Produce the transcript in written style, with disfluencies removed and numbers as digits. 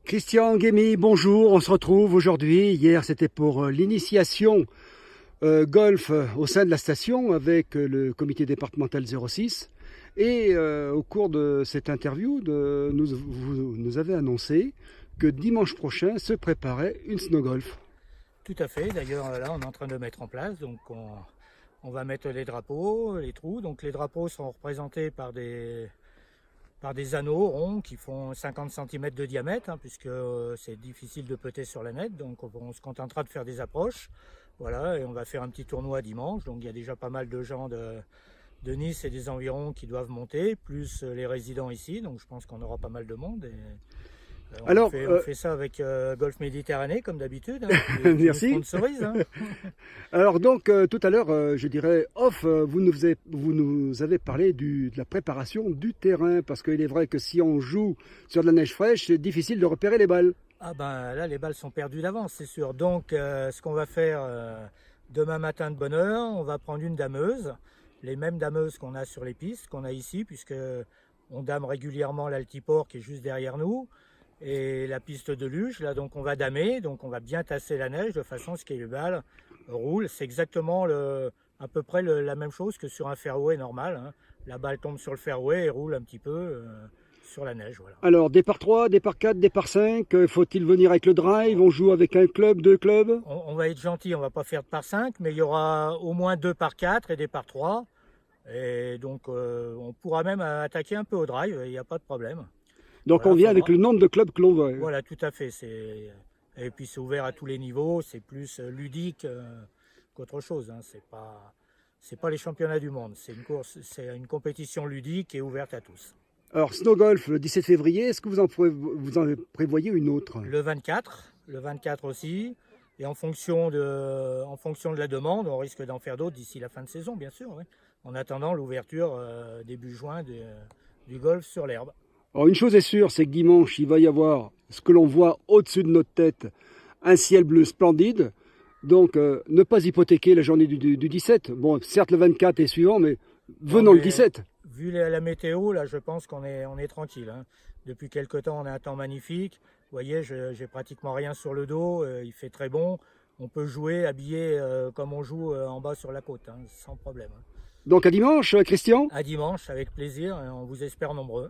Christian Guémy, bonjour, on se retrouve aujourd'hui. Hier, c'était pour l'initiation golf au sein de la station avec le comité départemental 06. Et au cours de cette interview, vous nous avez annoncé que dimanche prochain se préparait une snow golf. Tout à fait, d'ailleurs là on est en train de mettre en place, donc on va mettre les drapeaux, les trous. Donc les drapeaux sont représentés par des anneaux ronds qui font 50 cm de diamètre, puisque c'est difficile de peter sur la nette, donc on se contentera de faire des approches. Voilà, et on va faire un petit tournoi dimanche, donc il y a déjà pas mal de gens de Nice et des environs qui doivent monter, plus les résidents ici, donc je pense qu'on aura pas mal de monde. On fait ça avec Golf Méditerranée comme d'habitude, merci. Qui nous sponsorise. Alors donc tout à l'heure, je dirais off, vous nous avez parlé de la préparation du terrain, parce qu'il est vrai que si on joue sur de la neige fraîche, c'est difficile de repérer les balles. Ah ben là les balles sont perdues d'avance, c'est sûr. Donc ce qu'on va faire demain matin de bonne heure, on va prendre une dameuse, les mêmes dameuses qu'on a sur les pistes, qu'on a ici, puisque on dame régulièrement l'altiport qui est juste derrière nous. Et la piste de luge, là donc on va damer, donc on va bien tasser la neige de façon à ce que les balles roulent. C'est exactement à peu près la même chose que sur un fairway normal. La balle tombe sur le fairway et roule un petit peu sur la neige. Voilà. Alors départ 3, départ 4, départ 5, faut-il venir avec le drive? On joue avec un club, deux clubs? On va être gentil, on va pas faire de par 5, mais il y aura au moins 2 par 4 et des par 3. Et donc on pourra même attaquer un peu au drive, il n'y a pas de problème. Donc Voilà, on vient avec le nombre de clubs que l'on veut. Voilà, tout à fait. Et puis c'est ouvert à tous les niveaux, c'est plus ludique qu'autre chose. C'est pas les championnats du monde, c'est une course, c'est une compétition ludique et ouverte à tous. Alors Snow Golf le 17 février, est-ce que vous en prévoyez une autre? Le 24 aussi. Et en fonction de la demande, on risque d'en faire d'autres d'ici la fin de saison, bien sûr. Oui. En attendant l'ouverture début juin du golf sur l'herbe. Alors une chose est sûre, c'est que dimanche, il va y avoir ce que l'on voit au-dessus de notre tête, un ciel bleu splendide. Donc ne pas hypothéquer la journée du 17. Bon, certes le 24 est suivant, mais venons le 17. Vu la météo, là, je pense qu'on est tranquille. Depuis quelque temps, on a un temps magnifique. Vous voyez, j'ai pratiquement rien sur le dos. Il fait très bon. On peut jouer habillé comme on joue en bas sur la côte, sans problème. Donc à dimanche, Christian? À dimanche, avec plaisir. On vous espère nombreux.